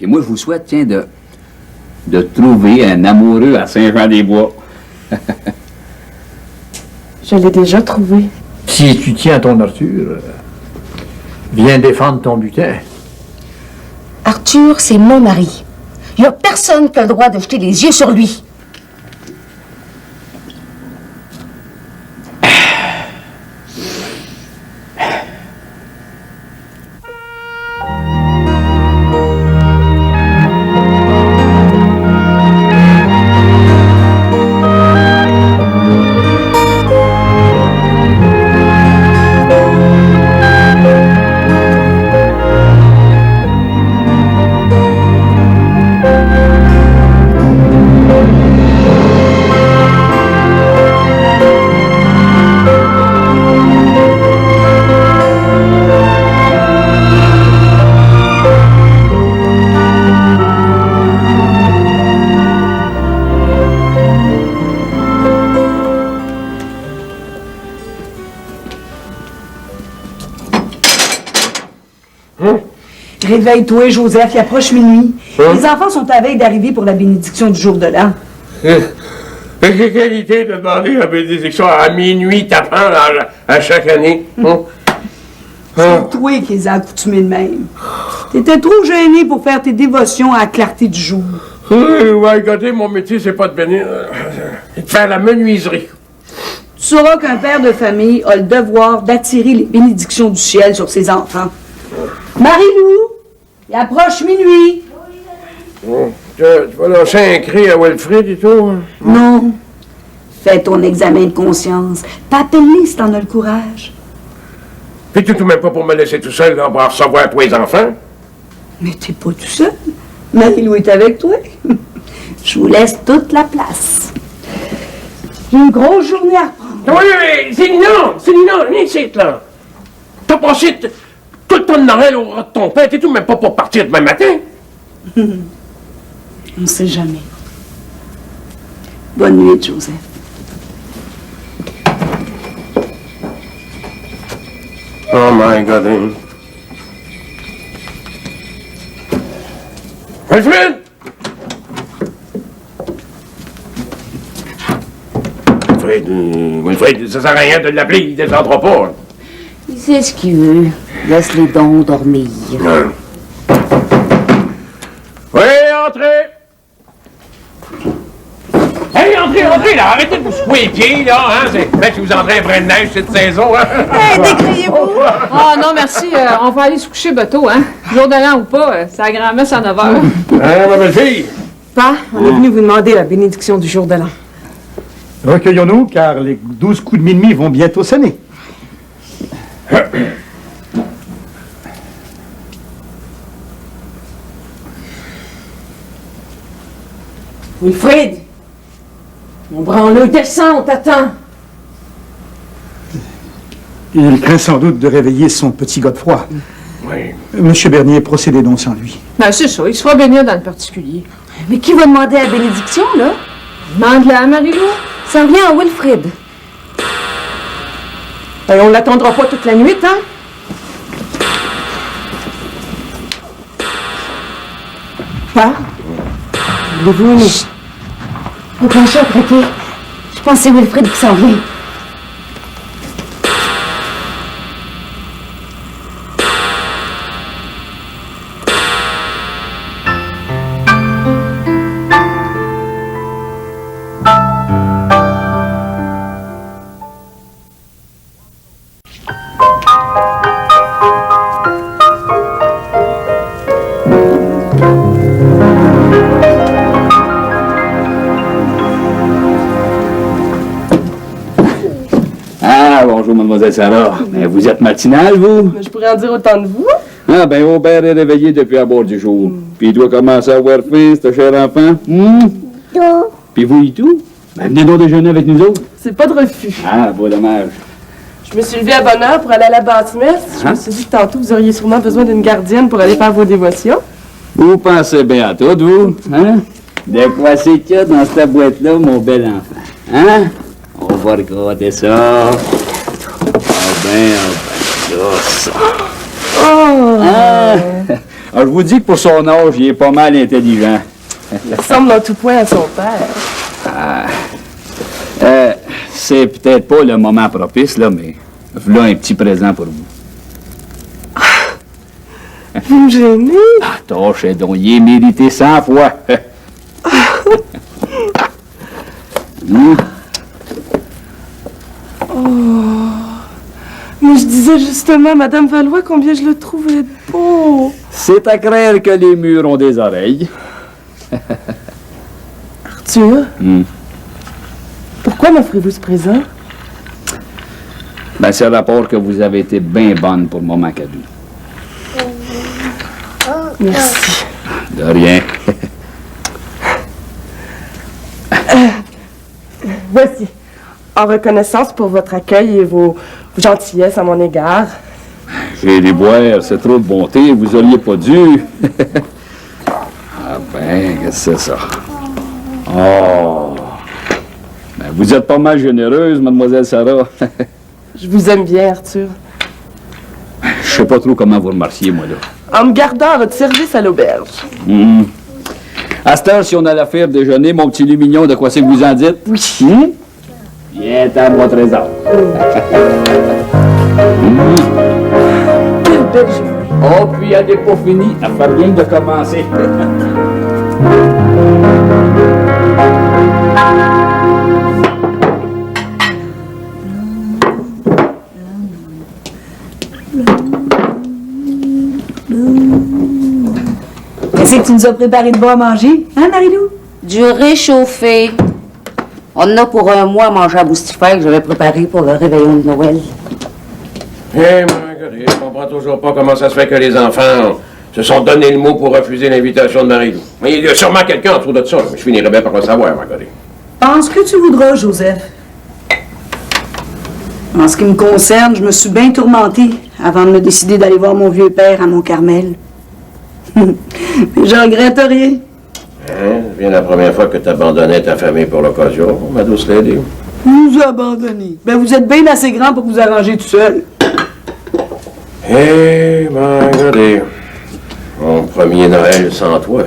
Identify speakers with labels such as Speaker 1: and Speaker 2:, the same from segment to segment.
Speaker 1: Puis moi, je vous souhaite, tiens, de trouver un amoureux à Saint-Jean-des-Bois.
Speaker 2: Je l'ai déjà trouvé.
Speaker 3: Si tu tiens ton Arthur, viens défendre ton butin.
Speaker 4: Arthur, c'est mon mari. Il n'y a personne qui a le droit de jeter les yeux sur lui.
Speaker 2: Réveille-toi, Joseph, il approche minuit. Les enfants sont à veille d'arriver pour la bénédiction du jour de l'an.
Speaker 5: Quelle qualité de demander la bénédiction à minuit tapant à chaque année.
Speaker 2: C'est toi qui les as accoutumés de même. T'étais trop gêné pour faire tes dévotions à la clarté du jour.
Speaker 5: Regardez, mon métier, c'est pas de bénir, c'est de faire la menuiserie.
Speaker 2: Tu sauras qu'un père de famille a le devoir d'attirer les bénédictions du ciel sur ses enfants. Marie-Lou, il approche minuit.
Speaker 5: Tu vas lâcher un cri à Wilfrid et tout?
Speaker 2: Non. Fais ton examen de conscience. T'appelles-les si t'en as le courage.
Speaker 5: Puis tu tout même pas pour me laisser tout seul là, pour recevoir tous les enfants?
Speaker 2: Mais t'es pas tout seul. Marie-Lou est avec toi. Je vous laisse toute la place. J'ai une grosse journée à reprendre.
Speaker 5: Oui, Célina, viens ici, là. T'as passé tout le temps de Noël au rat de ton père, t'es tout même pas pour partir demain matin?
Speaker 2: On sait jamais. Bonne nuit, Joseph.
Speaker 5: Oh my God. Wilfrid! Wilfrid, ça sert à rien de l'appeler, il descendra pas.
Speaker 4: Il sait ce qu'il veut. Laisse-les donc dormir.
Speaker 5: Oui, entrez! Hey, entrez, là! Arrêtez de vous secouer les pieds, là, hein! C'est peut-être que vous entrez un brin de neige cette saison, hein!
Speaker 2: Hey, décriez-vous!
Speaker 6: Ah non, merci. On va aller se coucher bateau, hein? Jour de l'an ou pas, c'est la grand-messe à 9h.
Speaker 5: Hein, ma belle-fille?
Speaker 2: Pa, on est venu vous demander la bénédiction du jour de l'an.
Speaker 3: Recueillons-nous, car les 12 coups de minuit vont bientôt sonner.
Speaker 2: Wilfrid! Mon branleux, descend, on t'attend!
Speaker 3: Il craint sans doute de réveiller son petit Godefroy.
Speaker 5: Oui.
Speaker 3: Monsieur Bernier, procédez donc sans lui.
Speaker 6: Ben, c'est ça, il se fera bénir dans le particulier.
Speaker 4: Mais qui va demander la bénédiction, là?
Speaker 6: Demande-la à Marie-Lou.
Speaker 4: Ça revient à Wilfrid.
Speaker 2: Ben, on l'attendra pas toute la nuit, hein? Pa? Voulez-vous une...
Speaker 4: Le plancher a craqué. Je pense que c'est Wilfrid qui s'en vient.
Speaker 1: Bonjour, mademoiselle Sarah. Ben, vous êtes matinale, vous?
Speaker 2: Je pourrais en dire autant de vous.
Speaker 1: Ah, ben, Aubert est réveillé depuis à bord du jour. Puis il doit commencer à avoir faim, ce cher enfant. Puis vous et tout? Ben, venez donc déjeuner avec nous autres.
Speaker 2: C'est pas de refus.
Speaker 1: Ah, pas dommage.
Speaker 2: Je me suis levée à bonne heure pour aller à la basse-messe. Je me suis dit que tantôt, vous auriez sûrement besoin d'une gardienne pour aller faire vos dévotions.
Speaker 1: Vous pensez bien à tout, vous? Hein? De quoi c'est qu'il y a dans cette boîte-là, mon bel enfant? Hein? On va regarder ça. Ah ben, ça.
Speaker 2: Oh!
Speaker 1: Ah! Alors, je vous dis que pour son âge, il est pas mal intelligent.
Speaker 7: Il ressemble en tout point à son père.
Speaker 1: C'est peut-être pas le moment propice, là, mais voilà un petit présent pour vous.
Speaker 7: Vous me gênez?
Speaker 1: Ah, tâchez donc, il est mérité 100 fois.
Speaker 7: Mais je disais justement à Madame Valois combien je le trouvais beau.
Speaker 1: C'est à craindre que les murs ont des oreilles.
Speaker 7: Arthur, pourquoi m'offrez-vous ce présent?
Speaker 1: Ben, c'est le rapport que vous avez été bien bonne pour mon cadeau.
Speaker 7: Merci.
Speaker 1: De rien.
Speaker 7: Voici, en reconnaissance pour votre accueil et vos gentillesses à mon égard.
Speaker 1: J'ai les boire, c'est trop de bonté, vous auriez pas dû. Ah ben, qu'est-ce que c'est ça? Oh! Ben, vous êtes pas mal généreuse, mademoiselle Sarah.
Speaker 7: Je vous aime bien, Arthur.
Speaker 1: Je sais pas trop comment vous remercier, moi, là.
Speaker 7: En me gardant à votre service à l'auberge.
Speaker 1: À cette heure, si on allait faire déjeuner, mon petit lumignon, de quoi c'est que vous en dites? Oui. Viens à mon trésor.
Speaker 7: Quelle belle journée.
Speaker 1: Oh, puis elle n'est pas finie. Elle fait rien de commencer.
Speaker 2: Qu'est-ce que tu nous as préparé de bon à manger, hein, Marilou?
Speaker 4: Du réchauffé. On en a pour un mois à manger à Boustifère que j'avais préparé pour le réveillon de Noël.
Speaker 5: Marguerite, je comprends toujours pas comment ça se fait que les enfants se sont donné le mot pour refuser l'invitation de Marie-Lou. Mais il y a sûrement quelqu'un autour de ça, mais je finirai bien par le savoir, Marguerite.
Speaker 2: Pense que tu voudras, Joseph. En ce qui me concerne, je me suis bien tourmentée avant de me décider d'aller voir mon vieux père à Mont-Carmel. Mais je regrette rien.
Speaker 5: Hein? C'est bien la première fois que tu abandonnais ta famille pour l'occasion, ma douce lady.
Speaker 2: Vous abandonnez. Ben, vous êtes bien assez grand pour vous arranger tout seul.
Speaker 5: Marguerite, mon premier Noël sans toi.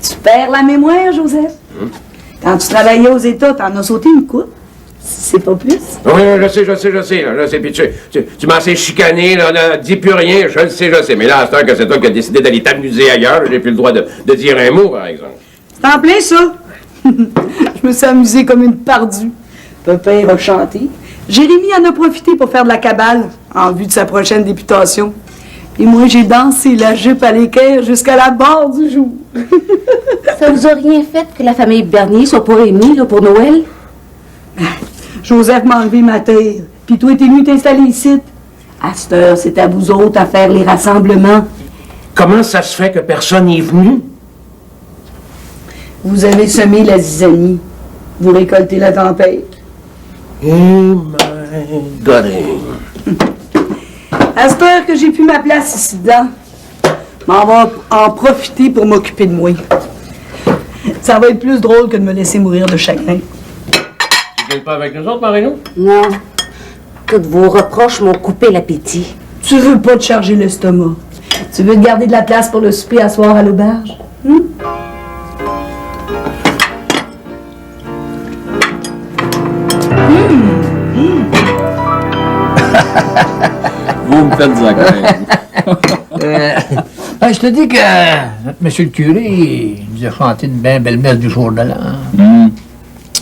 Speaker 2: Tu perds la mémoire, Joseph. Quand tu travaillais aux États, t'en as sauté une coupe. Si c'est pas plus.
Speaker 5: Oui, je sais, puis tu m'as assez chicané, là, dis plus rien, je sais. Mais là, à cette heure que c'est toi qui as décidé d'aller t'amuser ailleurs, j'ai plus le droit de dire un mot, par exemple.
Speaker 2: C'est en plein ça. Je me suis amusée comme une perdue. Papa a chanté. Jérémie en a profité pour faire de la cabale en vue de sa prochaine députation. Et moi, j'ai dansé la jupe à l'équerre jusqu'à la barre du jour.
Speaker 4: Ça vous a rien fait que la famille Bernier soit pas aimée là, pour Noël?
Speaker 2: Joseph m'a enlevé ma terre. Puis toi, t'es venu t'installer ici. À cette heure, c'est à vous autres à faire les rassemblements.
Speaker 5: Comment ça se fait que personne n'est venu?
Speaker 2: Vous avez semé la zizanie. Vous récoltez la tempête. À cette heure que j'ai plus ma place ici dedans, m'en va en profiter pour m'occuper de moi. Ça va être plus drôle que de me laisser mourir de chagrin.
Speaker 5: Tu viens pas avec nous autres, Marie-Lou?
Speaker 4: Non. Toutes vos reproches m'ont coupé l'appétit.
Speaker 2: Tu veux pas te charger l'estomac. Tu veux te garder de la place pour le souper à soir à l'auberge?
Speaker 1: Vous me faites
Speaker 3: Je te dis que notre monsieur le curé, il nous a chanté une bien belle messe du jour de l'an.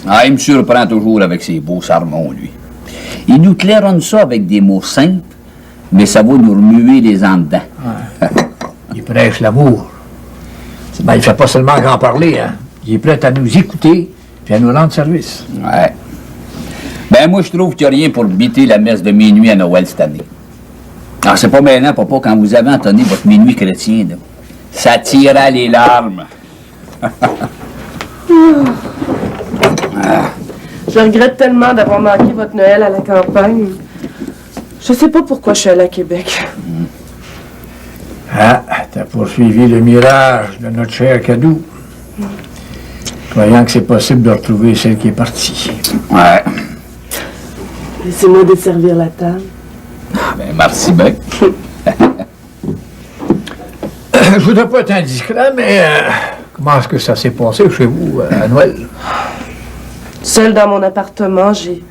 Speaker 8: Ah, il me surprend toujours avec ses beaux sermons, lui. Il nous claironne ça avec des mots simples, mais ça va nous remuer les en dedans.
Speaker 3: Il prêche l'amour. Ben, il ne fait pas seulement qu'en parler, hein. Il est prêt à nous écouter et à nous rendre service.
Speaker 8: Ouais. Ben, moi, je trouve qu'il n'y a rien pour biter la messe de minuit à Noël cette année. Alors, c'est pas maintenant, papa, quand vous avez entonné votre minuit chrétien, là. Ça tira les larmes.
Speaker 7: Je regrette tellement d'avoir manqué votre Noël à la campagne. Je sais pas pourquoi je suis allée à Québec.
Speaker 3: Ah, t'as poursuivi le mirage de notre cher Cadou. Croyant que c'est possible de retrouver celle qui est partie.
Speaker 8: Ouais.
Speaker 7: Laissez-moi desservir la table.
Speaker 8: Ben, merci bien.
Speaker 3: Je voudrais pas être indiscret, mais comment est-ce que ça s'est passé chez vous à Noël?
Speaker 7: Seule dans mon appartement, j'ai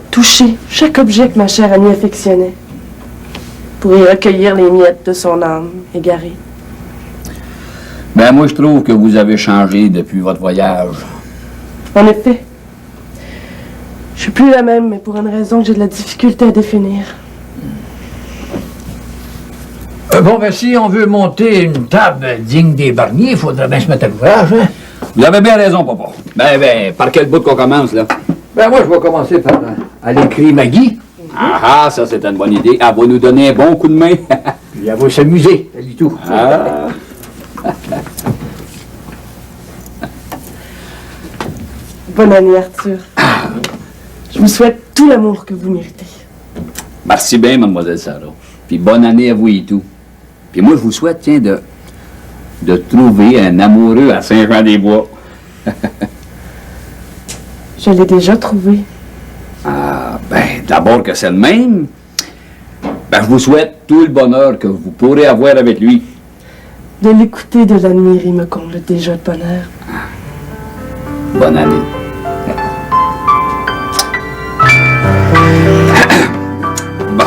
Speaker 7: touché chaque objet que ma chère amie affectionnait pour y recueillir les miettes de son âme égarée.
Speaker 8: Ben, moi, je trouve que vous avez changé depuis votre voyage.
Speaker 7: En effet, je suis plus la même, mais pour une raison que j'ai de la difficulté à définir.
Speaker 3: Bon, ben, si on veut monter une table digne des Barnier, il faudrait bien se mettre à l'ouvrage, hein?
Speaker 8: Vous avez bien raison, papa. Ben, par quel bout qu'on commence, là?
Speaker 3: Ben, moi, je vais commencer par aller écrire Maggie,
Speaker 8: Ah, ça, c'est une bonne idée. Elle va nous donner un bon coup de main.
Speaker 3: puis elle va s'amuser, elle dit tout.
Speaker 8: Ah.
Speaker 7: Bonne année, Arthur. Je vous souhaite tout l'amour que vous méritez.
Speaker 8: Merci bien, mademoiselle Sarah. Puis bonne année à vous et tout. Puis moi, je vous souhaite, tiens, de trouver un amoureux à Saint-Jean-des-Bois.
Speaker 7: Je l'ai déjà trouvé.
Speaker 8: Ah, ben, d'abord que c'est le même. Ben, je vous souhaite tout le bonheur que vous pourrez avoir avec lui.
Speaker 7: De l'écouter, de l'admirer me comble déjà de bonheur.
Speaker 8: Bonne année. Bon.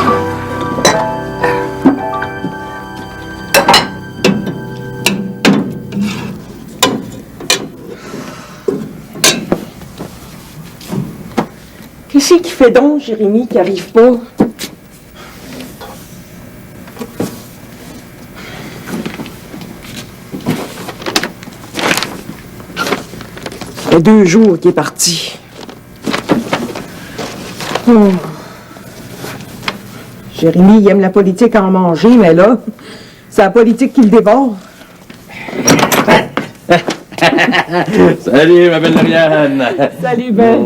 Speaker 9: Qu'est-ce qui fait donc, Jérémy, qui arrive pas? Ça fait 2 jours qu'il est parti. Oh. Jérémy, il aime la politique à en manger, mais là, c'est la politique qui le dévore.
Speaker 5: Salut, ma belle Marianne.
Speaker 9: Salut, Ben.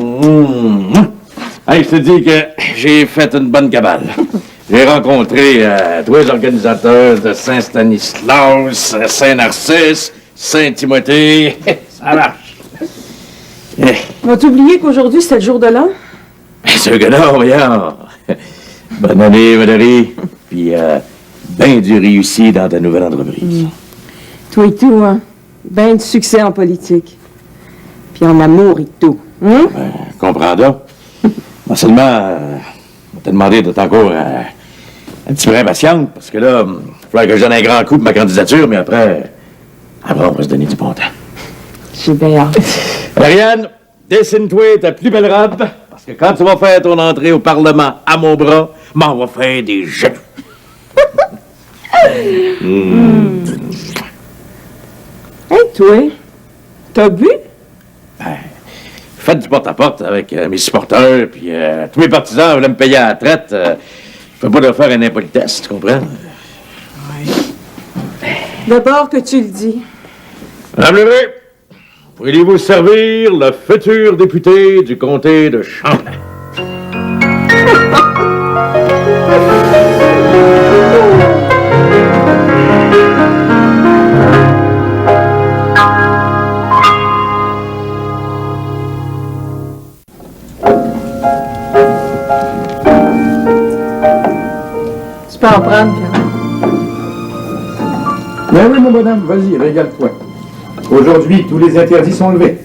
Speaker 5: Hey, je te dis que j'ai fait une bonne cabale. J'ai rencontré 3 organisateurs de Saint-Stanislas, Saint-Narcisse, Saint-Timothée. Ça marche.
Speaker 9: Vas-tu oublier qu'aujourd'hui, c'était le jour de l'an?
Speaker 5: C'est un gars, voyons. Bonne année, Valérie. Puis, ben du réussi dans ta nouvelle entreprise.
Speaker 9: Toi et tout, hein? Ben de succès en politique. Puis en amour et tout. Hein?
Speaker 5: Comprends donc. Moi seulement, on t'a demandé d'être encore un petit peu impatiente, parce que là, il faudrait que je donne un grand coup pour ma candidature, mais après, on va se donner du bon temps.
Speaker 9: J'ai bien hâte.
Speaker 5: Marianne, dessine-toi ta plus belle robe, parce que quand tu vas faire ton entrée au Parlement à mon bras, m'en va faire des jeux.
Speaker 9: Hey, toi, t'as bu?
Speaker 5: Faites du porte-à-porte avec mes supporters, puis tous mes partisans veulent me payer à la traite. Je peux pas leur faire une impolitesse, tu comprends?
Speaker 9: D'abord que tu le dis.
Speaker 5: Madame Levé, pourriez-vous servir le futur député du comté de Champlain?
Speaker 2: Tu peux en prendre, Pierre.
Speaker 10: Ben oui, mon bonhomme, vas-y, régale-toi. Aujourd'hui, tous les interdits sont levés.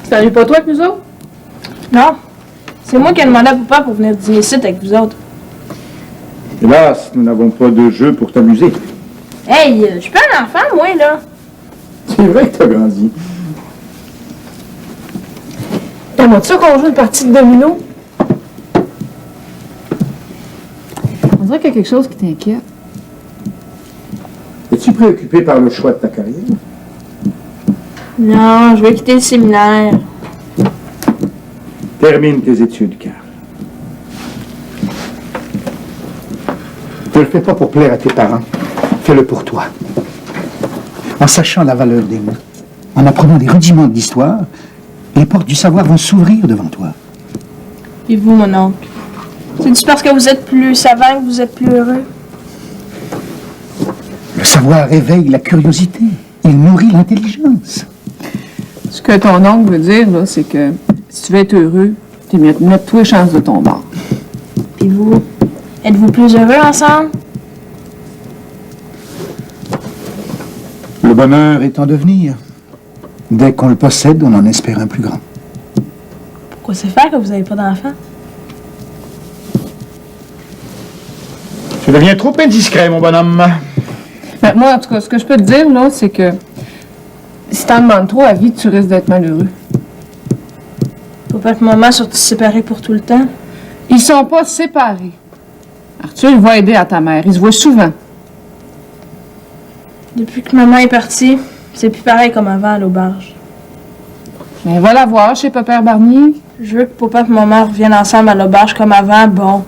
Speaker 6: Salut pas toi que nous autres?
Speaker 11: Non. C'est moi qui ai demandé à papa pour venir dîner ici avec vous autres.
Speaker 10: Hélas, nous n'avons pas de jeu pour t'amuser.
Speaker 11: Hey, je suis pas un enfant, moi, là.
Speaker 10: C'est vrai que t'as grandi.
Speaker 11: T'aimes-tu ça qu'on joue une partie de domino?
Speaker 6: On dirait qu'il y a quelque chose qui t'inquiète.
Speaker 10: Es-tu préoccupé par le choix de ta carrière?
Speaker 11: Non, je vais quitter le séminaire.
Speaker 10: Termine tes études, Carl. Ne le fais pas pour plaire à tes parents. Fais-le pour toi. En sachant la valeur des mots, en apprenant des rudiments de l'histoire, les portes du savoir vont s'ouvrir devant toi.
Speaker 11: Et vous, mon oncle? C'est-tu parce que vous êtes plus savant que vous êtes plus heureux?
Speaker 10: Le savoir réveille la curiosité. Il nourrit l'intelligence.
Speaker 6: Ce que ton oncle veut dire, là, c'est que si tu veux être heureux, t'es mieux de mettre toutes les chances de ton bord.
Speaker 11: Puis vous? Êtes-vous plus heureux ensemble?
Speaker 10: bonheur est en devenir. Dès qu'on le possède, on en espère un plus grand.
Speaker 11: Pourquoi c'est faire que vous n'avez pas d'enfant?
Speaker 10: Tu deviens trop indiscret, mon bonhomme.
Speaker 6: Ben, moi, en tout cas, ce que je peux te dire, là, c'est que si t'en demandes trop à vie, tu risques d'être malheureux.
Speaker 11: Papa et maman sont-ils séparés pour tout le temps?
Speaker 6: Ils sont pas séparés. Arthur, il va aider à ta mère. Il se voit souvent.
Speaker 11: Depuis que maman est partie, c'est plus pareil comme avant à l'auberge.
Speaker 6: Mais va la voir chez Papa Barnier.
Speaker 11: Je veux que papa et maman reviennent ensemble à l'auberge comme avant, bon.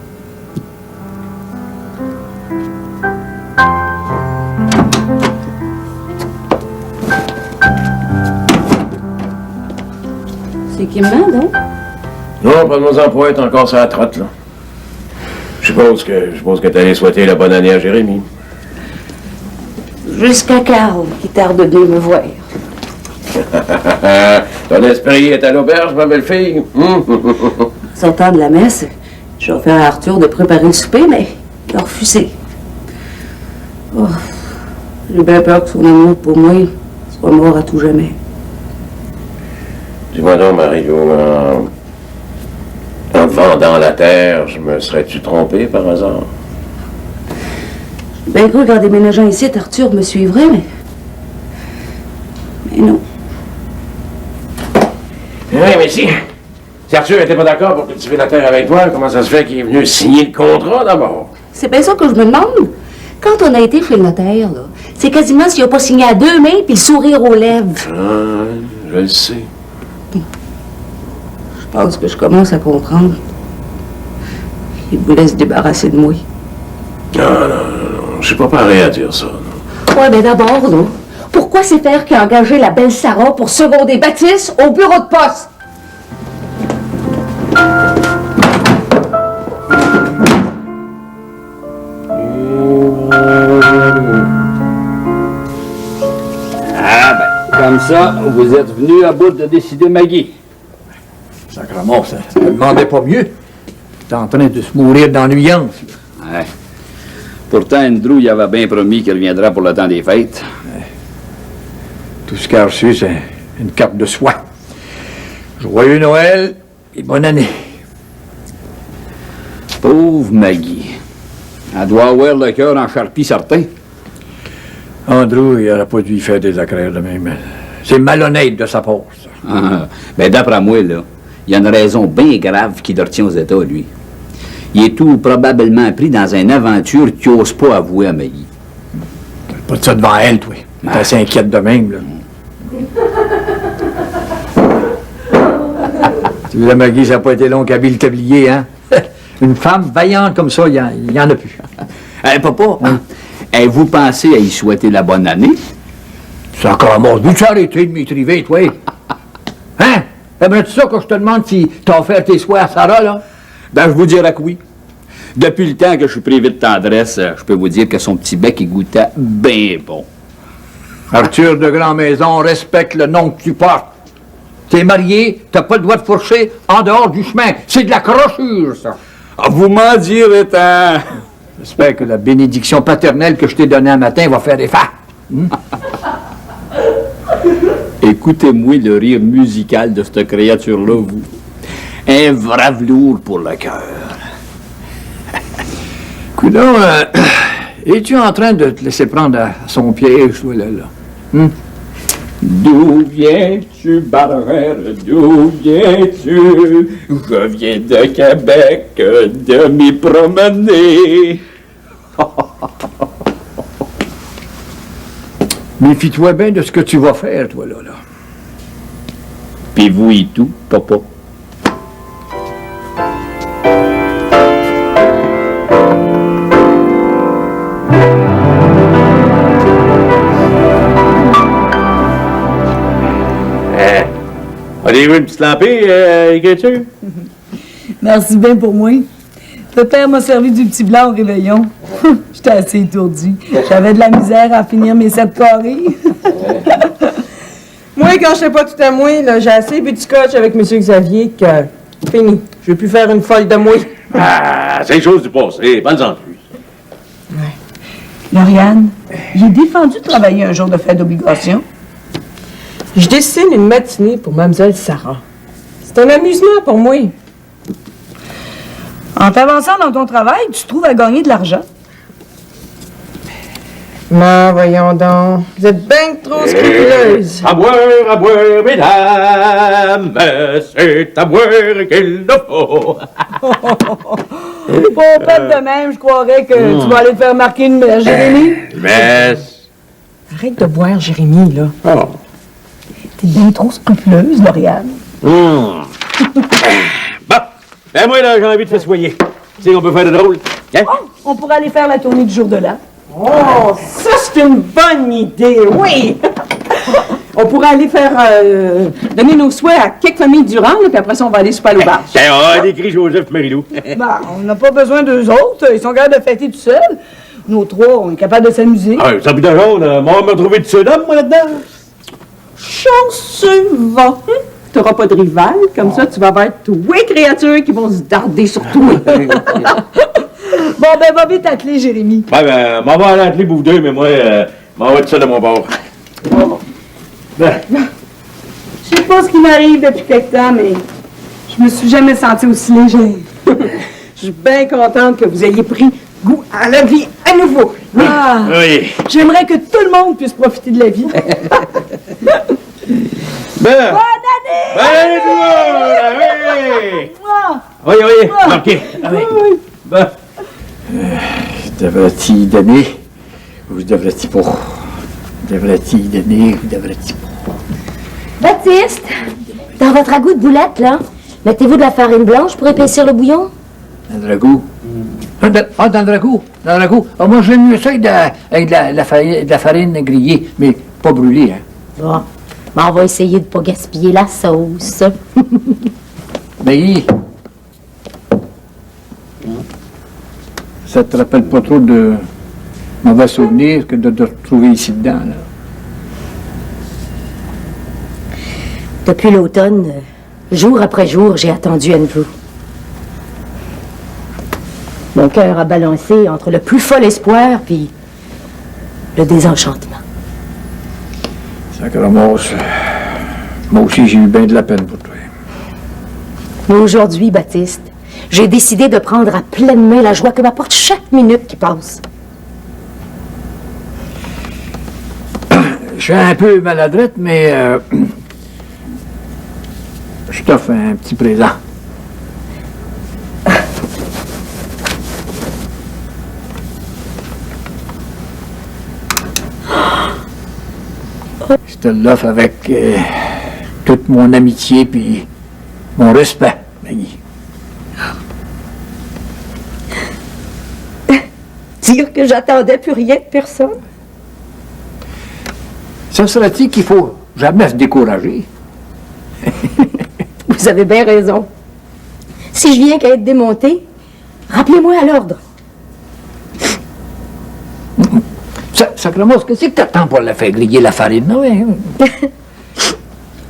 Speaker 4: C'est qui me demande, hein?
Speaker 5: Non, pas de nos emplois, est encore sur la trotte, là. Je suppose que t'allais souhaiter la bonne année à Jérémie.
Speaker 4: Jusqu'à Carl, qui tarde de venir me voir.
Speaker 5: Ton esprit est à l'auberge, ma belle fille.
Speaker 4: Sortant de la messe, j'ai offert à Arthur de préparer le souper, mais il a refusé. Oh, j'ai bien peur que son amour pour moi soit mort à tout jamais.
Speaker 5: Dis-moi donc, Mario, en te vendant la terre, me serais-tu trompé par hasard?
Speaker 4: J'ai bien cru qu'en déménageant ici, Arthur me suivrait, mais non.
Speaker 5: Oui, mais si Arthur n'était pas d'accord pour cultiver la terre avec toi, comment ça se fait qu'il est venu signer le contrat d'abord?
Speaker 4: C'est bien ça que je me demande. Quand on a été chez le notaire, là, c'est quasiment s'il n'a pas signé à deux mains puis le sourire aux lèvres.
Speaker 5: Ah, je le sais.
Speaker 4: Je pense que je commence à comprendre. Il voulait se débarrasser de moi.
Speaker 5: Non, je suis pas pareil à dire ça.
Speaker 4: Ouais, mais d'abord, là, pourquoi c'est Père qui a engagé la belle Sarah pour seconder Baptiste au bureau de poste?
Speaker 8: Ah, ben, comme ça, vous êtes venu à bout de décider Maggie.
Speaker 3: Sacrement, ça ne demandait pas mieux. T'es en train de se mourir d'ennuyance.
Speaker 8: Ouais. Pourtant, Andrew, il avait bien promis qu'il reviendra pour le temps des fêtes.
Speaker 3: Ouais. Tout ce qu'il a reçu, c'est une carte de soie. Joyeux Noël et bonne année.
Speaker 8: Pauvre Maggie. Elle doit avoir le cœur en charpie certain.
Speaker 3: Andrew, il n'aurait pas dû y faire des accraires de même. C'est malhonnête de sa part, ça.
Speaker 8: Ah, ben d'après moi, là, il y a une raison bien grave qui le retient aux États, lui. Il est tout probablement pris dans une aventure qu'il n'ose pas avouer à Maggie.
Speaker 3: Pas de ça devant elle, toi. T'es assez inquiète de même, là. Tu vois, Maggie, ça n'a pas été long qu'habille le tablier, hein? Une femme vaillante comme ça, il n'y en a plus.
Speaker 8: Hey, papa, vous pensez à y souhaiter la bonne année?
Speaker 3: C'est encore à mort. Veux-tu arrêter de m'étriver, toi? Hein? Aimerais-tu ça que je te demande si t'as offert tes souhaits à Sarah, là?
Speaker 8: Ben, je vous dirais que oui. Depuis le temps que je suis privé de tendresse, je peux vous dire que son petit bec, il goûtait bien bon.
Speaker 3: Arthur de Grand-Maison, respecte le nom que tu portes. T'es marié, t'as pas le droit de fourcher en dehors du chemin. C'est de la crochure, ça.
Speaker 8: Ah, vous m'en direz tant.
Speaker 3: J'espère que la bénédiction paternelle que je t'ai donnée un matin va faire effet.
Speaker 8: Écoutez-moi le rire musical de cette créature-là, vous. Un vrai velours pour le cœur.
Speaker 3: Coudon, es-tu en train de te laisser prendre à son piège, toi, là?
Speaker 8: D'où viens-tu, Barrère? D'où viens-tu? Je viens de Québec, de m'y promener.
Speaker 3: Méfie-toi bien de ce que tu vas faire, toi, là.
Speaker 8: Puis vous et tout, papa.
Speaker 5: Avez-vous une petite lampée, écriture?
Speaker 2: Merci bien pour moi. Le père m'a servi du petit blanc au réveillon. J'étais assez étourdie. J'avais de la misère à finir mes 7 carrés.
Speaker 9: Moi, quand je sais pas tout à moi, là, j'ai assez bu du scotch avec M. Xavier que... Fini. Je vais plus faire une folle de moi.
Speaker 5: Ah, c'est une chose du passé. Bonne en plus.
Speaker 2: Lauriane, il est défendu de travailler un jour de fête d'obligation.
Speaker 9: Je dessine une matinée pour Mademoiselle Sarah. C'est un amusement pour moi.
Speaker 2: En t'avançant dans ton travail, tu trouves à gagner de l'argent.
Speaker 9: Mais voyons donc, vous êtes bien trop scrupuleuse.
Speaker 5: À boire, mesdames, c'est à boire qu'il le faut.
Speaker 2: Pas de même, je croirais que tu vas aller te faire marquer une messe, Jérémy.
Speaker 5: Messe.
Speaker 9: Arrête de boire, Jérémy, là.
Speaker 5: Oh.
Speaker 2: T'es bien trop scrupuleuse, Lauriane.
Speaker 5: Bon, ben moi, là, j'ai envie de festoyer. Tu sais qu'on peut faire de drôle. Hein?
Speaker 2: Oh, on pourrait aller faire la tournée du jour de l'an.
Speaker 9: Oh, ça, c'est une bonne idée, oui! On pourrait aller faire donner nos souhaits à quelques familles Durand, là, puis après ça, on va aller super au bar.
Speaker 5: Tiens, on a décrit Joseph Marilou.
Speaker 2: Ben, on n'a pas besoin d'eux autres. Ils sont capables de fêter tout seuls. Nous trois, on est capables de s'amuser.
Speaker 5: Ah, ça pis d'argent, on m'a trouvé de Sodome, moi, là-dedans.
Speaker 9: Chanceux va! T'auras pas de rival, comme ça, tu vas avoir tous les créatures qui vont se darder sur toi.
Speaker 2: Bon, ben, va vite atteler, Jérémy.
Speaker 5: Ouais, ben, m'en va aller à les bouffe deux, mais moi, m'en va tout seul de mon bord. Ben.
Speaker 2: Je sais pas ce qui m'arrive depuis quelque temps, mais je me suis jamais sentie aussi légère.
Speaker 9: Je suis bien contente que vous ayez pris goût à la vie à nouveau.
Speaker 2: Ah,
Speaker 5: Oui.
Speaker 2: j'aimerais que tout le monde puisse profiter de la vie.
Speaker 5: Ben.
Speaker 2: Bonne année!
Speaker 5: Bonne année, tout le monde! Oui! Oui, oui, OK. Oui. Ben.
Speaker 3: Devrais-tu y donner ou devrais-tu pas? Devrais-tu y donner ou devrais-tu pas?
Speaker 12: Baptiste, dans votre ragoût de boulettes, là, mettez-vous de la farine blanche pour épaissir le bouillon?
Speaker 3: Dans le ragoût? Dans le ragoût. Dans le ragoût. Ah, moi, j'aime mieux ça avec de la farine grillée, mais pas brûlée, hein.
Speaker 12: Bon, ben, on va essayer de pas gaspiller la sauce.
Speaker 3: Mais ça te rappelle pas trop de mauvais souvenirs que de te retrouver ici dedans, là?
Speaker 12: Depuis l'automne, jour après jour, j'ai attendu Andrew. Mon cœur a balancé entre le plus fol espoir puis le désenchantement.
Speaker 3: Sacrement, moi aussi, j'ai eu bien de la peine pour toi.
Speaker 12: Mais aujourd'hui, Baptiste, j'ai décidé de prendre à pleine main la joie que m'apporte chaque minute qui passe.
Speaker 3: Je suis un peu maladroite, mais je t'offre un petit présent. Je te l'offre avec toute mon amitié puis mon respect, Maggie.
Speaker 12: Dire que j'attendais plus rien de personne.
Speaker 3: Ça serait-il qu'il faut jamais se décourager?
Speaker 12: Vous avez bien raison. Si je viens qu'à être démontée, rappelez-moi à l'ordre.
Speaker 3: Sacrement, qu'est-ce que t'attends pour la faire griller la farine, non?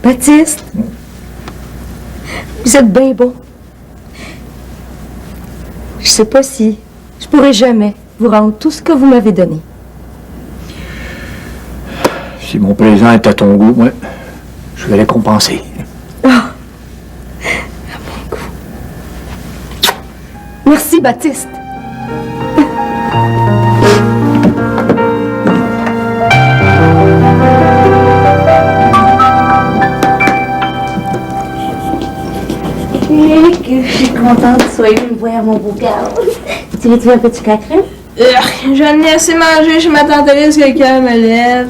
Speaker 12: Baptiste, vous êtes bien bon. Je sais pas si je pourrai jamais vous rendre tout ce que vous m'avez donné.
Speaker 3: Si mon présent est à ton goût, moi, je vais récompenser.
Speaker 12: Oh, à mon goût. Merci, Baptiste. Que je suis contente que tu sois venu me voir mon beau gars. Tu veux-tu un petit cacré?
Speaker 11: J'en ai assez mangé chez ma tante Alice, quelqu'un me lève.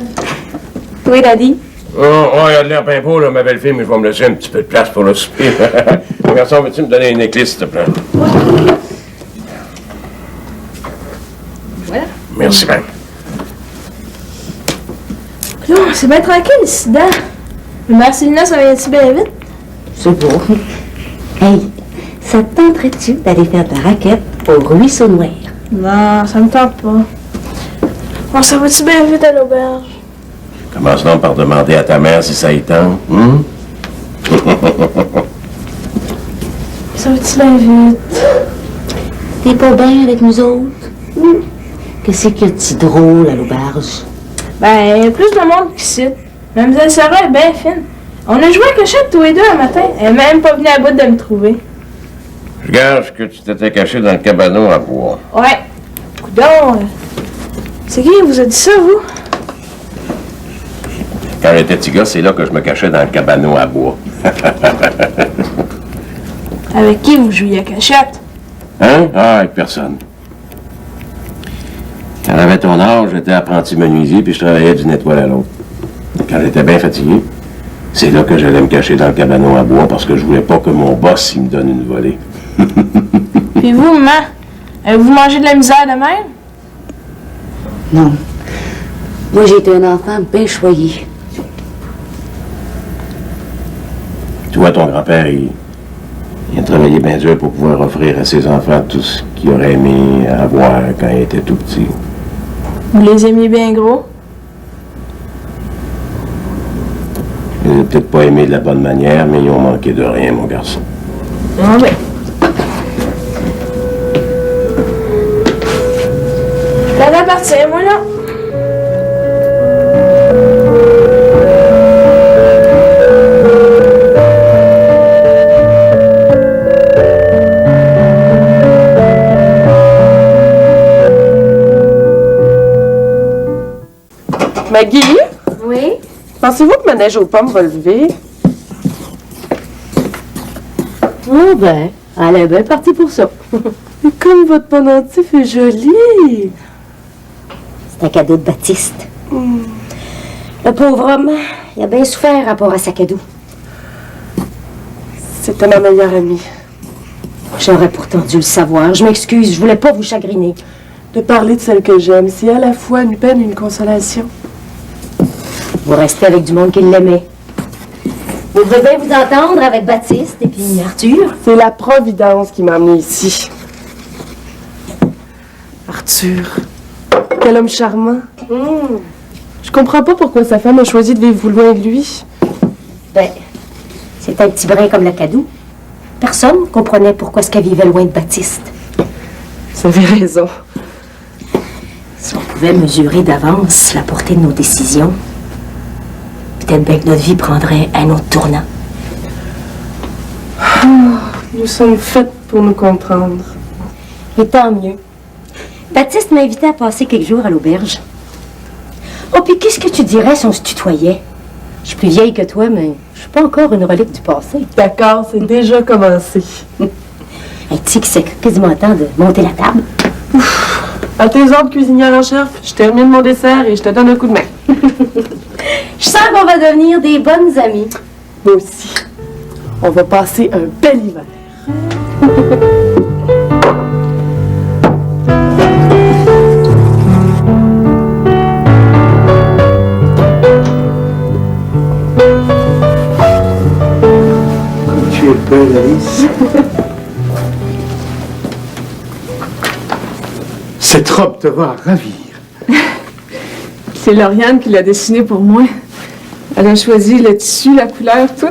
Speaker 12: Oui, Daddy?
Speaker 5: Oh, il y a de l'air pas beau, là, ma belle-fille, mais je vais me laisser un petit peu de place pour le souper. Mon garçon, veux-tu me donner une éclisse, s'il te plaît?
Speaker 11: Voilà.
Speaker 5: Merci bien.
Speaker 11: Là, c'est bien tranquille ici dedans. Le Marcelina, ça vient-tu bien vite?
Speaker 12: C'est beau. Hey, ça te tenterait-tu d'aller faire de la raquette au ruisseau noir?
Speaker 11: Non, ça me tente pas. Bon, ça va-tu bien vite à l'auberge?
Speaker 5: Commence donc par demander à ta mère si ça y tente.
Speaker 11: Ça va-tu bien vite?
Speaker 12: T'es pas bien avec nous autres? Qu'est-ce qu'il y a de si drôle à l'auberge?
Speaker 11: Ben, il y a plus de monde qu'ici. Mademoiselle Sarah est bien fine. On a joué à cachette tous les deux un matin. Elle est même pas venue à bout de me trouver.
Speaker 5: Je gage que tu t'étais caché dans le cabanon à bois.
Speaker 11: Ouais. Coudon. C'est qui vous a dit ça, vous?
Speaker 5: Quand j'étais petit gars, c'est là que je me cachais dans le cabanon à bois.
Speaker 11: Avec qui vous jouiez à cachette?
Speaker 5: Hein? Ah, avec personne. Quand j'avais ton âge, j'étais apprenti menuisier puis je travaillais d'une étoile à l'autre. Quand j'étais bien fatigué, c'est là que j'allais me cacher dans le cabanon à bois parce que je voulais pas que mon boss il me donne une volée.
Speaker 11: Puis vous, maman, vous mangez de la misère de même?
Speaker 12: Non. Moi, j'ai été un enfant bien choyé.
Speaker 5: Tu vois, ton grand-père, il a travaillé bien dur pour pouvoir offrir à ses enfants tout ce qu'il aurait aimé avoir quand il était tout petit.
Speaker 11: Vous les aimiez bien gros?
Speaker 5: Ils n'ont peut-être pas aimé de la bonne manière, mais ils ont manqué de rien, mon garçon.
Speaker 11: Ah oui. Je vais partir, moi, là.
Speaker 7: Maggie,
Speaker 12: Oui?
Speaker 7: pensez-vous que ma neige aux pommes va lever?
Speaker 12: Oh ben, elle est bien partie pour ça.
Speaker 7: Mais comme votre pendentif est joli!
Speaker 12: C'est un cadeau de Baptiste. Le pauvre homme, il a bien souffert à rapport à sa cadeau.
Speaker 7: C'était ma meilleure amie.
Speaker 12: J'aurais pourtant dû le savoir. Je m'excuse, je voulais pas vous chagriner.
Speaker 7: De parler de celle que j'aime, c'est à la fois une peine et une consolation.
Speaker 12: Vous restez avec du monde qui l'aimait. Vous devez bien vous entendre avec Baptiste et puis Arthur.
Speaker 7: C'est la Providence qui m'a amenée ici. Arthur, quel homme charmant. Je comprends pas pourquoi sa femme a choisi de vivre loin de lui.
Speaker 12: Ben, c'est un petit brin comme le cadeau. Personne comprenait pourquoi ce qu'elle vivait loin de Baptiste.
Speaker 7: Vous avez raison.
Speaker 12: Si on pouvait mesurer d'avance la portée de nos décisions, peut-être bien que notre vie prendrait un autre tournant.
Speaker 7: Nous sommes faites pour nous comprendre.
Speaker 12: Et tant mieux. Baptiste m'a invité à passer quelques jours à l'auberge. Oh, puis qu'est-ce que tu dirais si on se tutoyait? Je suis plus vieille que toi, mais je suis pas encore une relique du passé.
Speaker 7: D'accord, c'est déjà commencé.
Speaker 12: Hey, tu sais que c'est quasiment temps de monter la table.
Speaker 7: À tes ordres, cuisinière en chef, je termine mon dessert et je te donne un coup de main.
Speaker 12: Je sens qu'on va devenir des bonnes amies.
Speaker 7: Moi aussi. On va passer un bel hiver.
Speaker 10: Tu es belle, Alice. Cette robe te va ravir.
Speaker 6: C'est Lauriane qui l'a dessiné pour moi. Elle a choisi le tissu, la couleur, tout.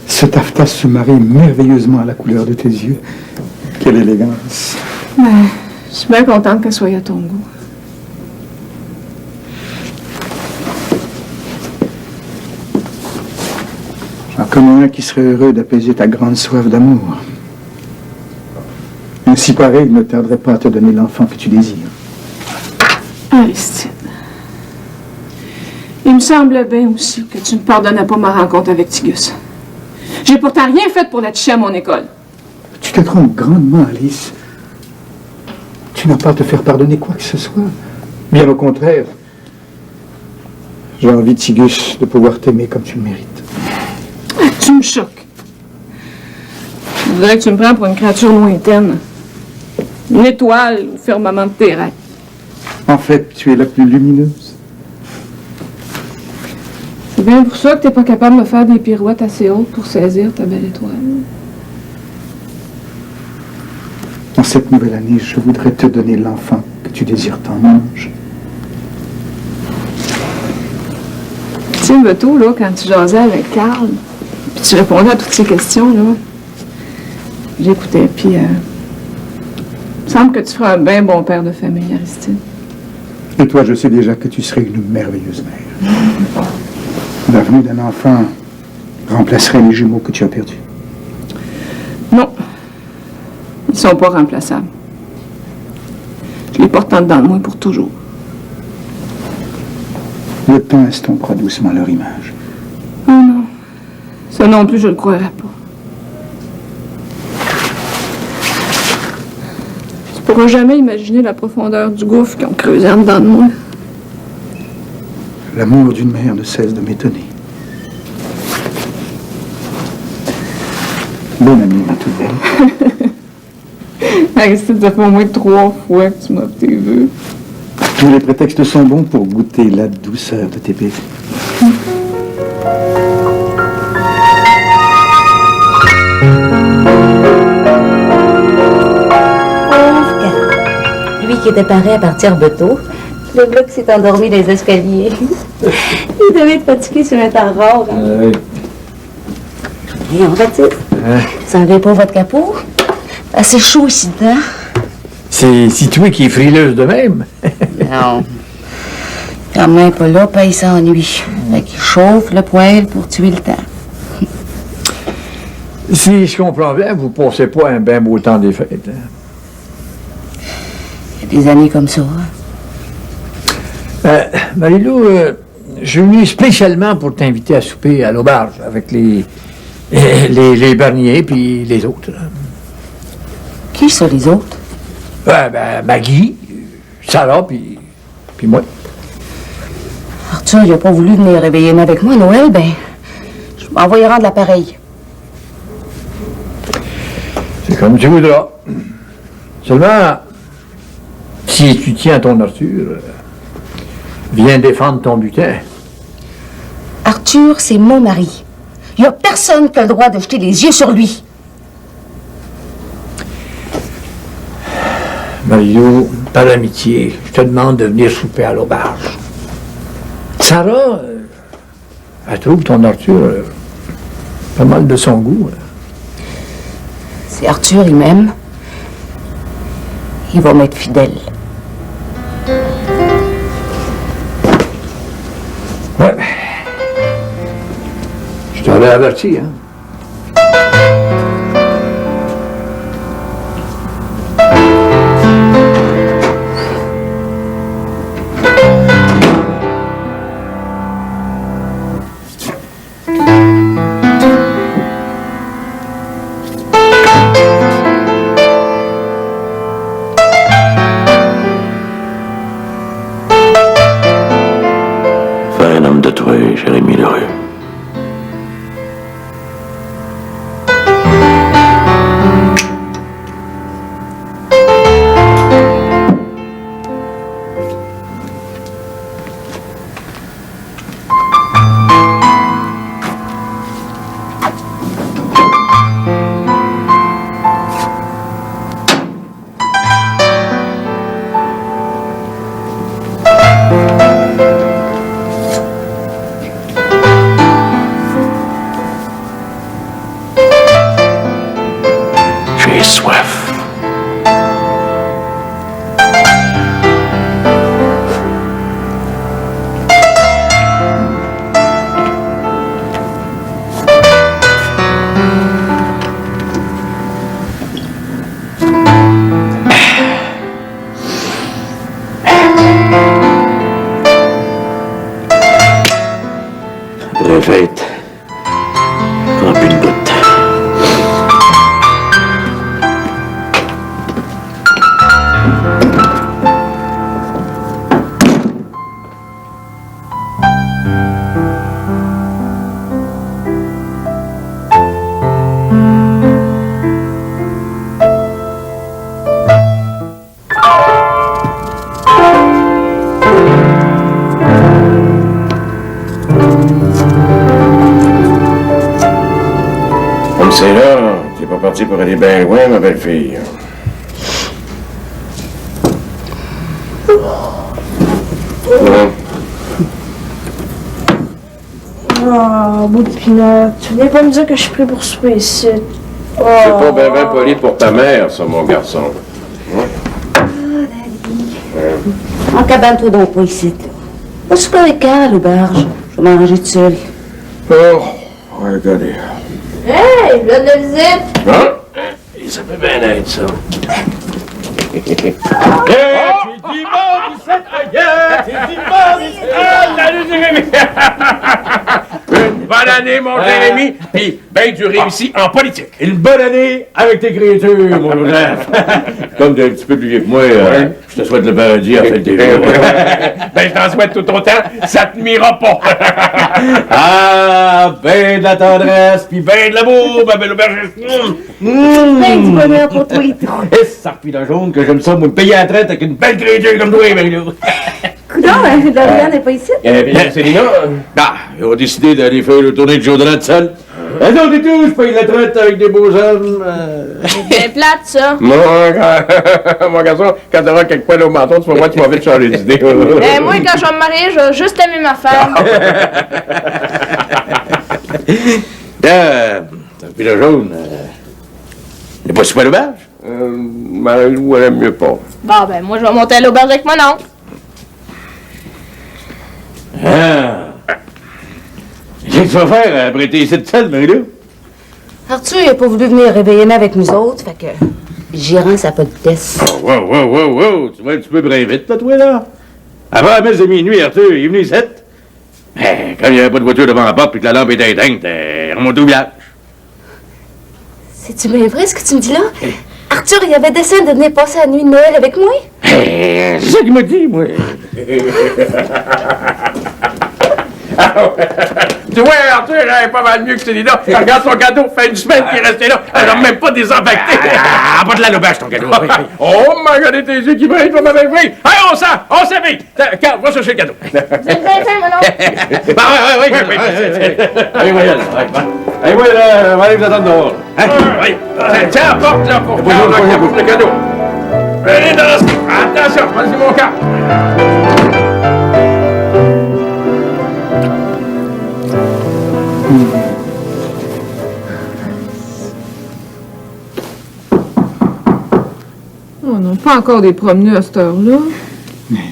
Speaker 10: Ce taffetas se marie merveilleusement à la couleur de tes yeux. Quelle élégance.
Speaker 6: Ben, je suis bien contente qu'elle soit à ton goût.
Speaker 10: J'en connais un qui serait heureux d'apaiser ta grande soif d'amour. Ainsi pareil, il ne tarderait pas à te donner l'enfant que tu désires.
Speaker 6: Aristide. Il me semble bien aussi que tu ne pardonnais pas ma rencontre avec Tigus. J'ai pourtant rien fait pour la toucher à mon école.
Speaker 10: Tu te trompes grandement, Alice. Tu n'as pas à te faire pardonner quoi que ce soit. Bien au contraire. J'ai envie, Tigus, de pouvoir t'aimer comme tu le mérites.
Speaker 6: Tu me choques. Je voudrais que tu me prends pour une créature lointaine. Une étoile au firmament de tes rêves.
Speaker 10: En fait, tu es la plus lumineuse.
Speaker 6: C'est bien pour ça que t'es pas capable de me faire des pirouettes assez hautes pour saisir ta belle étoile.
Speaker 10: En cette nouvelle année, je voudrais te donner l'enfant que tu désires tant, Ange.
Speaker 6: Tu sais, Beto, là, quand tu jasais avec Carl, puis tu répondais à toutes ces questions, là, j'écoutais, puis Il me semble que tu feras un bien bon père de famille, Aristide.
Speaker 10: Et toi, je sais déjà que tu serais une merveilleuse mère. La venue d'un enfant remplacerait les jumeaux que tu as perdus.
Speaker 6: Non. Ils sont pas remplaçables. Je les porte en dedans de moi pour toujours.
Speaker 10: Le temps estompera doucement leur image.
Speaker 6: Oh non. Ça non plus, je le croirais pas. Tu pourras jamais imaginer la profondeur du gouffre qu'ils ont creusé en dedans de moi.
Speaker 10: L'amour d'une mère ne cesse de m'étonner. Bonne amie, ma tout belle.
Speaker 6: Aristide, ça fait au moins 3 fois que tu m'as fait tes vœux.
Speaker 10: Tous les prétextes sont bons pour goûter la douceur de tes baisers.
Speaker 12: Lui qui était paré à partir de tôt, le gars qui s'est endormi dans les escaliers. Il devait être fatigué sur un temps rare. Hein? Et on va dire, vous n'enlevez pas votre capot? Assez chaud ici dedans.
Speaker 3: C'est toi qui es frileuse de même.
Speaker 12: Non. Quand même pas là, pas il s'ennuie. Fait qu'il chauffe le poêle pour tuer le temps.
Speaker 3: Si je comprends bien, vous passez pas un bien beau temps des fêtes. Hein?
Speaker 12: Il y a des années comme ça.
Speaker 3: Marie-Lou, je suis venu spécialement pour t'inviter à souper à l'auberge avec les Bernier puis les autres. Là.
Speaker 12: Qui sont les autres?
Speaker 3: Maggie, Sarah puis moi.
Speaker 12: Arthur, il n'a pas voulu venir réveiller avec moi à Noël, ben, je m'envoie rendre l'appareil.
Speaker 3: C'est comme tu voudras. Seulement, si tu tiens à ton Arthur, viens défendre ton butin.
Speaker 12: Arthur, c'est mon mari. Il n'y a personne qui a le droit de jeter les yeux sur lui.
Speaker 3: Mario, par amitié, je te demande de venir souper à l'auberge. Sarah, elle trouve ton Arthur pas mal de son goût.
Speaker 12: Si Arthur, il m'aime, il va m'être fidèle.
Speaker 3: Ouais. Je t'aurais averti, hein.
Speaker 5: Fais un homme de toi, Jérémy Lerue. J'ai soif. Après la fête, prends plus une goutte. Comme c'est là, t'es pas parti pour aller bien loin, ma belle fille. Ouais.
Speaker 11: Oh, bout de pinot. Tu viens pas me dire que je suis prêt pour souper ici.
Speaker 5: C'est pas bien poli pour ta mère, ça, mon garçon. Ouais.
Speaker 4: En cabane, toi donc pas ici, là. Va souper avec elle à l'auberge. Je vais m'arranger tout seul.
Speaker 5: Oh, regardez.
Speaker 11: Hey, je viens de visite.
Speaker 5: Hein? Ça peut bien être, ça. Hey, tu dis bon, Lucette, ailleurs! Tu dis bon, Lucette! Salut, Jérémy! Une bonne année, mon Jérémy, puis ben du réussi en politique. Une bonne année avec tes créatures, mon Joseph. Comme t'es un petit peu plus vieux que moi, je te souhaite le paradis en fait des jours. Ben, je t'en souhaite tout autant, ça te nuira pas. Ah, ben de la tendresse, puis ben de l'amour, ma belle aubergiste.
Speaker 4: Ben du bonheur pour toi et tout.
Speaker 5: Et ça repit d'un jaune que j'aime ça, moi, me payer à la traite avec une belle créature comme toi, Marie-Lou.
Speaker 4: Coudon, Dorian n'est pas ici?
Speaker 5: Eh bien, Célina, ils ont décidé d'aller faire le tournée de chaudron de seul. Elles ont et tout, je paye la traite avec des beaux hommes.
Speaker 11: C'est bien plate, ça.
Speaker 5: Mon garçon, quand t'auras quelque poils au menton, tu vas voir, tu vas vite changer d'idée.
Speaker 11: Moi, quand je vais me marier, je vais juste aimer ma femme.
Speaker 5: Puis le jaune, il n'est pas super l'auberge? Marie-Lou, elle aime mieux pas.
Speaker 11: Bon, ben, moi, je vais monter à l'auberge avec mon oncle.
Speaker 5: Qu'est-ce que tu vas faire après tes ici de seul, Marie-Lou?
Speaker 4: Arthur, il n'a pas voulu venir réveiller avec nous autres, fait que gérant, ça n'a pas de test.
Speaker 5: Wow, tu vas un petit peu brin vite, toi, là. Avant la messe de minuit, Arthur, il est venu ici. Quand il n'y avait pas de voiture devant la porte et que la lampe était éteinte, il remonte au village.
Speaker 4: C'est-tu bien vrai ce que tu me dis là? Arthur, il avait dessein de venir passer la nuit de Noël avec moi?
Speaker 5: C'est ça qu'il m'a dit, moi. Tu vois, Arthur, elle est pas mal mieux que Célina. Regarde son cadeau, fait une semaine qu'il est resté là. Elle a même pas désinfecté. Pas de la l'auberge, ton cadeau. Oh, my God, tes yeux qui brillent pour ma belle fille. Hey, on sent vite. Carl, va chercher le cadeau.
Speaker 11: Vous êtes bien fait, mon oncle.
Speaker 5: Allez, voyons. Allez, voilà, on va aller vous attendre dehors. Tiens la porte, là, pour le cadeau. Allez, attention, vas-y, mon cas.
Speaker 6: On n'a pas encore des promeneurs à cette heure-là.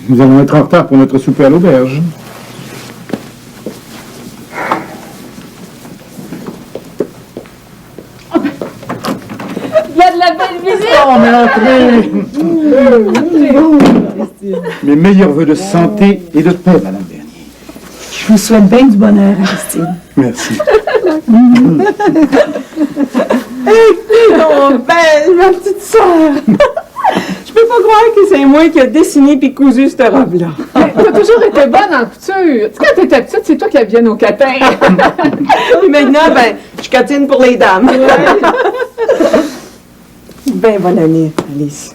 Speaker 10: Nous allons être en retard pour notre souper à l'auberge.
Speaker 11: Il y a de la belle visite.
Speaker 10: Oh, mais entrez! Mes meilleurs vœux de santé et de paix, Madame Bernier.
Speaker 2: Je vous souhaite bien du bonheur, Christine.
Speaker 10: Merci.
Speaker 9: Oh, belle, ma petite sœur! Je peux pas croire que c'est moi qui a dessiné puis cousu cette robe-là.
Speaker 6: T'as toujours été bonne en couture. Quand t'étais petite, c'est toi qui aviais nos catins.
Speaker 9: Et maintenant, ben, je catine pour les dames. Ben, bonne année, Alice.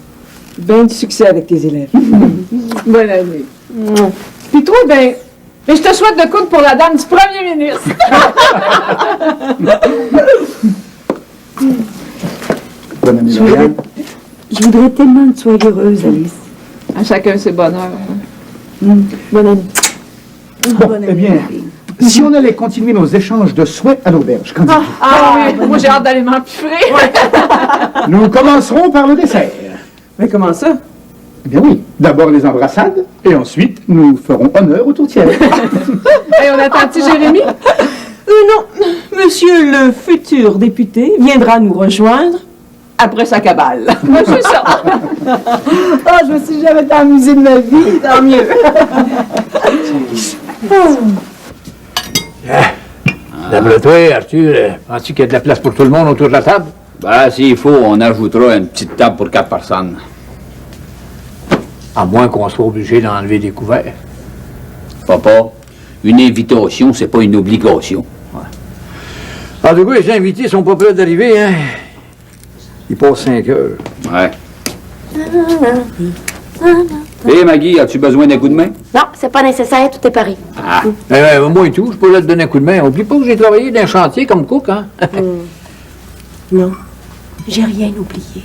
Speaker 9: Ben du succès avec tes élèves.
Speaker 6: Bonne année. Puis toi, ben je te souhaite de coudre pour la dame du premier ministre.
Speaker 10: Bonne année, Dorian.
Speaker 2: Je voudrais tellement que tu sois heureuse, Alice.
Speaker 6: À chacun ses bonheurs.
Speaker 2: Bonne année.
Speaker 10: Bon, eh bien, si on allait continuer nos échanges de souhaits à l'auberge, qu'en dites-vous?
Speaker 6: Oui, moi j'ai hâte d'aller m'empiffrer.
Speaker 10: Nous commencerons par le dessert.
Speaker 9: Mais comment ça?
Speaker 10: Eh bien oui, d'abord les embrassades, et ensuite nous ferons honneur aux tourtières.
Speaker 6: Hey, on attend-tu Jérémy?
Speaker 9: Non, monsieur le futur député viendra nous rejoindre après sa cabale.
Speaker 6: Moi, c'est ça.
Speaker 2: Oh, je me suis jamais tant amusée de ma vie.
Speaker 9: Tant mieux.
Speaker 3: D'après toi, Arthur, penses-tu qu'il y a de la place pour tout le monde autour de la table?
Speaker 8: Ben, s'il faut, on ajoutera une petite table pour 4 personnes.
Speaker 3: À moins qu'on soit obligé d'enlever des couverts.
Speaker 8: Papa, une invitation, c'est pas une obligation.
Speaker 3: En tout cas, les invités sont pas prêts d'arriver, hein? Il passe 5 heures.
Speaker 8: Ouais. Hé, Maggie, as-tu besoin d'un coup de main?
Speaker 12: Non, c'est pas nécessaire, tout est pareil.
Speaker 8: Ah.
Speaker 3: Moi et tout, je peux là te donner un coup de main. Oublie pas que j'ai travaillé dans un chantier comme cook, hein?
Speaker 12: Non, j'ai rien oublié.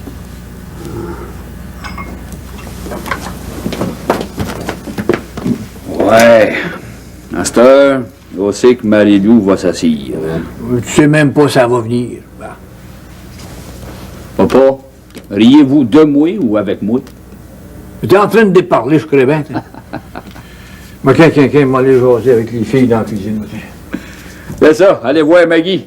Speaker 8: Ouais. À cette heure, on sait que Marie-Lou va s'assire.
Speaker 3: Tu sais même pas ça va venir. Ben.
Speaker 8: Papa, riez-vous de moi ou avec moi?
Speaker 3: J'étais en train de déparler, je connais bien. Moi, quelqu'un m'a allé jaser avec les filles dans la cuisine.
Speaker 1: C'est ça, allez voir Maggie.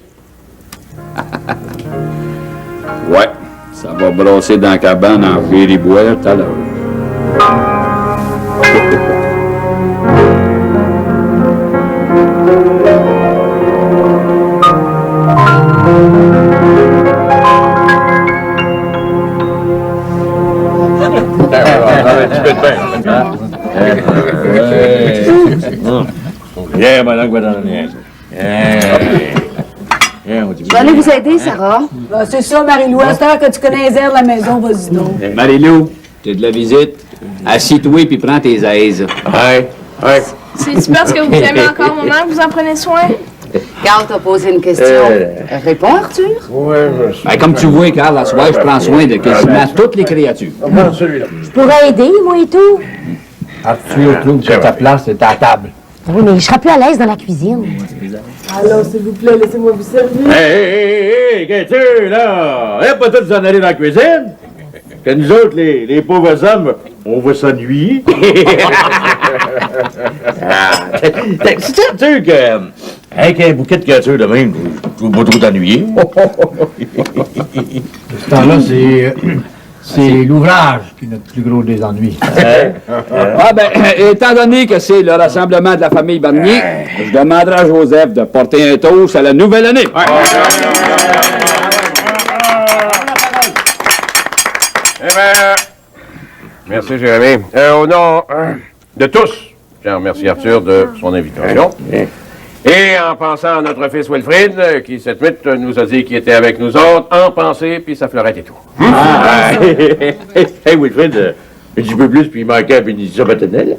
Speaker 1: Ouais, ça va brasser dans la cabane en Féry-Bois tout à l'heure.
Speaker 5: Yeah, ma langue va dans la niaise.
Speaker 4: Je vais aller vous aider, Sarah.
Speaker 2: Ah, c'est ça, Marie-Lou. À cette heure que tu connais les airs de la maison, vas-y donc.
Speaker 8: Marie-Lou, t'as de la visite. Assis-toi puis prends tes aises.
Speaker 5: Ouais.
Speaker 11: C'est-tu parce que vous aimez encore mon oncle que vous en prenez soin?
Speaker 4: Carl t'a posé une question. Réponds, Arthur.
Speaker 8: Ben, comme tu vois, Carl, à soir, je prends soin de quasiment toutes les créatures.
Speaker 12: Je pourrais aider, moi et tout.
Speaker 3: Arthur trouve que ta place est à la table.
Speaker 12: Oui, mais je serais plus à l'aise dans la cuisine.
Speaker 7: Alors, s'il vous plaît, laissez-moi vous servir.
Speaker 5: Hey, qu'est-ce là? Pas tous en aller dans la cuisine? Que nous autres, les pauvres hommes, on va s'ennuyer. C'est sûr que, avec un bouquet de créatures de même, tu vas pas trop t'ennuyer.
Speaker 3: Ce temps-là, c'est l'ouvrage qui est notre plus gros des ennuis.
Speaker 1: Ah ben, étant donné que c'est le rassemblement de la famille Barnier, je demanderai à Joseph de porter un toast à la nouvelle année.
Speaker 13: Eh bien, merci Jérémy. Au nom de tous, je remercie Arthur de son invitation. Et en pensant à notre fils Wilfrid, qui cette nuit nous a dit qu'il était avec nous autres, en pensée, puis sa fleurette et tout.
Speaker 5: Hey Wilfrid, un petit peu plus, puis il manquait la bénédiction maternelle.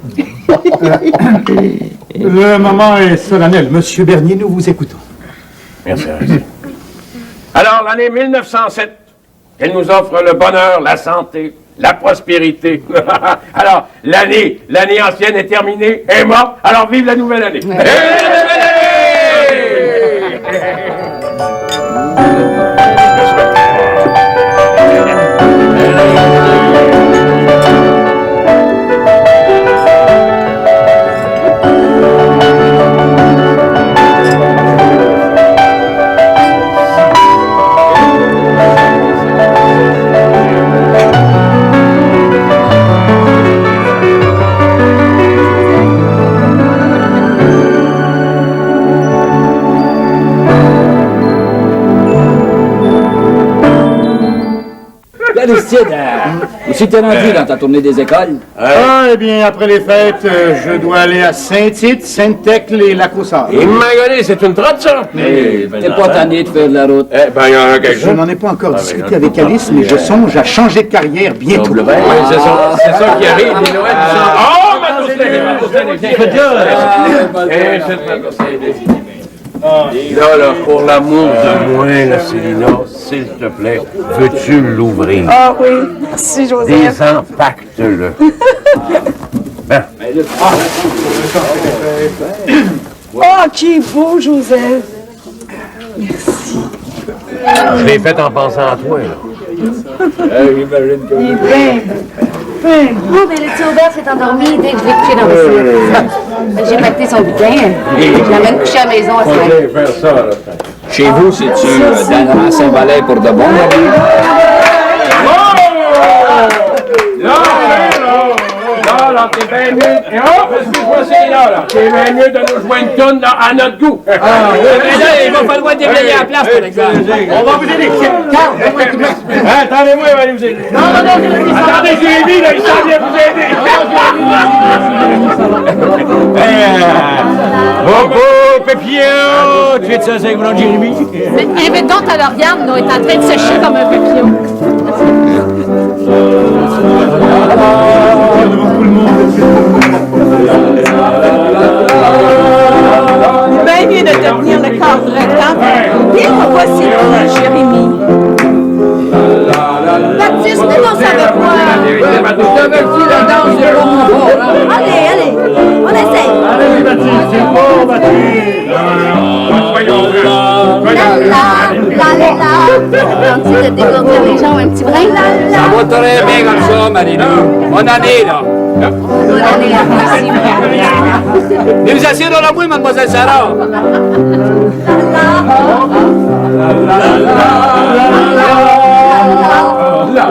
Speaker 10: Le moment est solennel. Monsieur Bernier, nous vous écoutons.
Speaker 13: Merci. Alors, l'année 1907, elle nous offre le bonheur, la santé, la prospérité. Alors, l'année ancienne est terminée, est morte, alors vive la nouvelle année. Vive la nouvelle année!
Speaker 8: Aristide, où si t'es rendu dans ta tournée des écoles?
Speaker 10: Ah, eh bien, après les fêtes, je dois aller à Saint-Tite, Saint-Thècle et Lac-aux-Sarts.
Speaker 13: Et Magonné, c'est une trotte, ça?
Speaker 8: T'es pas tanné de faire de la route?
Speaker 13: Eh ben, il y en a quelque
Speaker 10: Je
Speaker 13: chose.
Speaker 10: n'en ai pas encore discuté avec Alice, mais je songe à changer de carrière bientôt.
Speaker 13: Oui, c'est ça qui arrive, les Noëls. Oh, ma Là, pour l'amour de moi, là, Célina, s'il te plaît, veux-tu l'ouvrir?
Speaker 2: Ah oui, merci Joseph.
Speaker 13: Désimpacte-le. Ben.
Speaker 2: Oh, qui est beau, Joseph. Merci.
Speaker 13: Je l'ai fait en pensant à toi, là.
Speaker 5: J'imagine que...
Speaker 2: Il est bien.
Speaker 12: Oh, mais le petit Aubert s'est endormi dès que je l'ai couché dans le ciel. J'ai pacté son butin. Je l'amène coucher à la maison à soir.
Speaker 8: Chez vous, c'est-tu dans Saint-Valais pour de bon?
Speaker 13: Là, t'es bien mieux. Et hop, excuse-moi, c'est là. T'es bien mieux de nous jouer une toune à notre goût.
Speaker 8: Mais là, il va falloir déblayer la place, par exemple.
Speaker 13: On va vous aider. Attendez-moi, il va nous aider. Non. Attendez, Jérémy, là, il s'en vient vous aider. Oh, Pépillon, tu es de ça, c'est grand Jérémy?
Speaker 12: Invite donc à Lauriane, nous, est en train de sécher comme un papillon.
Speaker 2: Bien mieux de te tenir le corps temps. Bien, voici Jérémy.
Speaker 12: Baptiste, nous, on savait quoi.
Speaker 8: T'avertis la danse, c'est pas mon fort, hein?
Speaker 12: Allez, on essaye.
Speaker 13: Allez, Baptiste, c'est bon, Baptiste.
Speaker 12: La, la, la, la, la. Gentil de dégourdir les gens un petit brin?
Speaker 8: Ça va très bien comme ça, Marilou. Bonne année, là.
Speaker 12: Bonne année, merci.
Speaker 8: Venez vous asseoir dans la bouille, mademoiselle Sarah.
Speaker 12: La